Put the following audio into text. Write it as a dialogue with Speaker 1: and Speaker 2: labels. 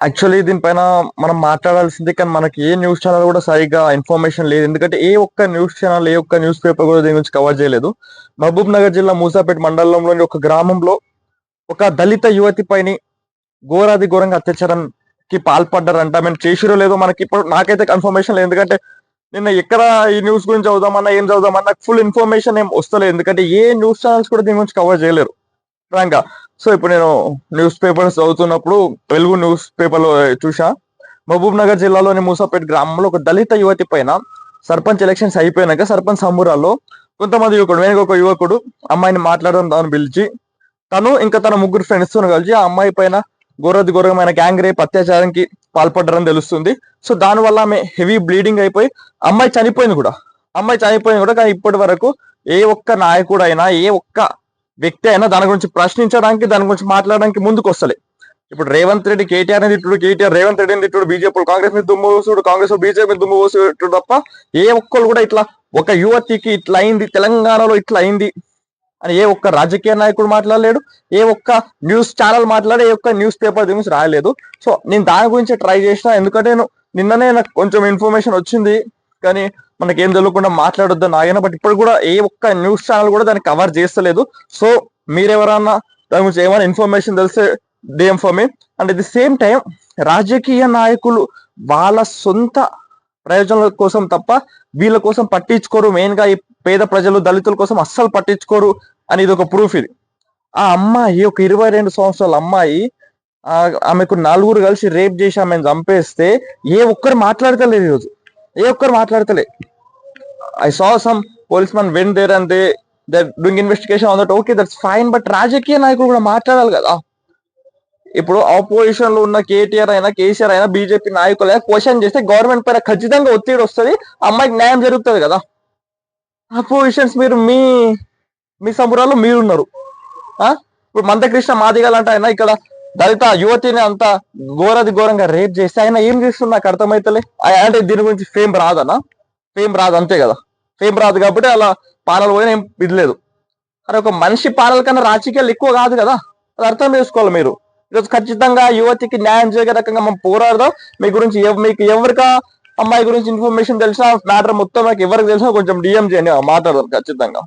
Speaker 1: Actually దీనిపైన మనం మాట్లాడాల్సింది, కానీ మనకి ఏ న్యూస్ ఛానల్ కూడా సరిగ్గా ఇన్ఫర్మేషన్ లేదు. ఎందుకంటే ఏ ఒక్క న్యూస్ ఛానల్, ఏ ఒక్క న్యూస్ పేపర్ కూడా దీని గురించి కవర్ చేయలేదు. మహబూబ్ నగర్ జిల్లా మూసాపేట మండలంలోని ఒక గ్రామంలో ఒక దళిత యువతి పైన ఘోరాది ఘోరంగా అత్యాచారానికి పాల్పడ్డారంట. మేము చేసిరో లేదో మనకి ఇప్పుడు నాకైతే కన్ఫర్మేషన్ లేదు. ఎందుకంటే నిన్న ఎక్కడ ఈ న్యూస్ గురించి చదువుదామన్నా, ఏం చదువుదామన్నా నాకు ఫుల్ ఇన్ఫర్మేషన్ ఏం వస్తలేదు. ఎందుకంటే ఏ న్యూస్ ఛానల్స్ కూడా దీని గురించి కవర్ చేయలేరు ఫ్రాంక్ గా. సో ఇప్పుడు నేను న్యూస్ పేపర్స్ చదువుతున్నప్పుడు వెలుగు న్యూస్ పేపర్ లో చూసా, మహబూబ్ నగర్ జిల్లాలోని మూసాపేట్ గ్రామంలో ఒక దళిత యువతి పైన సర్పంచ్ ఎలక్షన్స్ అయిపోయినాక సర్పంచ్ సంబురాల్లో కొంతమంది యువకుడు, వెనుక ఒక యువకుడు అమ్మాయిని మాట్లాడడం దాన్ని పిలిచి తను ఇంకా తన ముగ్గురు ఫ్రెండ్స్ తో కలిసి ఆ అమ్మాయి పైన ఘోరమైన గ్యాంగ్ రేప్ అత్యాచారానికి పాల్పడ్డారని తెలుస్తుంది. సో దాని వల్ల ఆమె హెవీ బ్లీడింగ్ అయిపోయి అమ్మాయి చనిపోయింది కూడా. కానీ ఇప్పటి వరకు ఏ ఒక్క నాయకుడు అయినా, ఏ ఒక్క వ్యక్తి అయినా దాని గురించి ప్రశ్నించడానికి, దాని గురించి మాట్లాడడానికి ముందుకు వస్తలే. ఇప్పుడు రేవంత్ రెడ్డి కేటీఆర్ ని తిట్టుడు, కేటీఆర్ రేవంత్ రెడ్డిని తిట్టుడు, బీజేపీ కాంగ్రెస్ మీద దుమ్ము పోసుడు, కాంగ్రెస్ బీజేపీ దుమ్ము పోసుడు తప్ప ఏ ఒక్కరు కూడా ఇట్లా ఒక యువతికి ఇట్లా అయింది, తెలంగాణలో ఇట్లా అయింది అని ఏ ఒక్క రాజకీయ నాయకుడు మాట్లాడలేడు, ఏ ఒక్క న్యూస్ ఛానల్ మాట్లాడే, ఏ ఒక్క న్యూస్ పేపర్ గురించి రాయలేదు. సో నేను దాని గురించి ట్రై చేసిన. ఎందుకంటే నిన్ననే నాకు కొంచెం ఇన్ఫర్మేషన్ వచ్చింది, కానీ మనకేం తెలియకుండా మాట్లాడొద్దని ఆగిన. బట్ ఇప్పుడు కూడా ఏ ఒక్క న్యూస్ ఛానల్ కూడా దాన్ని కవర్ చేస్తలేదు. సో మీరెవరన్నా దాని గురించి ఏమైనా ఇన్ఫర్మేషన్ తెలిస్తే DM for me. And at the same time రాజకీయ నాయకులు వాళ్ళ సొంత ప్రయోజనాల కోసం తప్ప వీళ్ళ కోసం పట్టించుకోరు. మెయిన్ గా ఈ పేద ప్రజలు, దళితుల కోసం అస్సలు పట్టించుకోరు అని ఇది ఒక ప్రూఫ్. ఇది ఆ అమ్మాయి ఒక 22 సంవత్సరాల అమ్మాయి, ఆమెకు 4 కలిసి రేప్ చేసి ఆమెను చంపేస్తే ఏ ఒక్కరు మాట్లాడతలేదు ఈరోజు. ఏ ఒక్కరు మాట్లాడతలే. I saw some police man when there and they doing investigation on that. Okay, that's fine. But రాజకీయ నాయకులు కూడా మాట్లాడాలి కదా. ఇప్పుడు ఆపోజిషన్ లో ఉన్న కేటీఆర్ అయినా, కేసీఆర్ అయినా, బీజేపీ నాయకులు అయినా క్వశ్చన్ చేస్తే గవర్నమెంట్ పైన ఖచ్చితంగా ఒత్తిడి వస్తుంది, అమ్మాయికి న్యాయం జరుగుతుంది కదా. అపోజిషన్స్ మీరు మీ సంబురాల్లో మీరున్నారు. ఇప్పుడు మందకృష్ణ మాదిగల్ అంటే ఆయన ఇక్కడ దళిత యువతిని అంత ఘోరంగా రేప్ చేస్తే ఆయన ఏం చేస్తుంది నాకు అర్థమైతలే. అంటే దీని గురించి ఫేమ్ రాదనా? ఫేమ్ రాదు, అంతే కదా. ఫేమ్ రాదు కాబట్టి అలా పాలలు పోయినా ఏం ఇది లేదు. అరే ఒక మనిషి పాలల కన్నా రాజకీయాలు ఎక్కువ కాదు కదా, అది అర్థం చేసుకోవాలి మీరు. ఈరోజు ఖచ్చితంగా యువతికి న్యాయం చేయగల రకంగా మనం పోరాడదాం. మీ గురించి మీకు ఎవరికా అమ్మాయి గురించి ఇన్ఫర్మేషన్ తెలిసినా, మ్యాటర్ మొత్తం నాకు ఎవరికి తెలిసినా కొంచెం డిఎం చేయండి, మాట్లాడదాం ఖచ్చితంగా.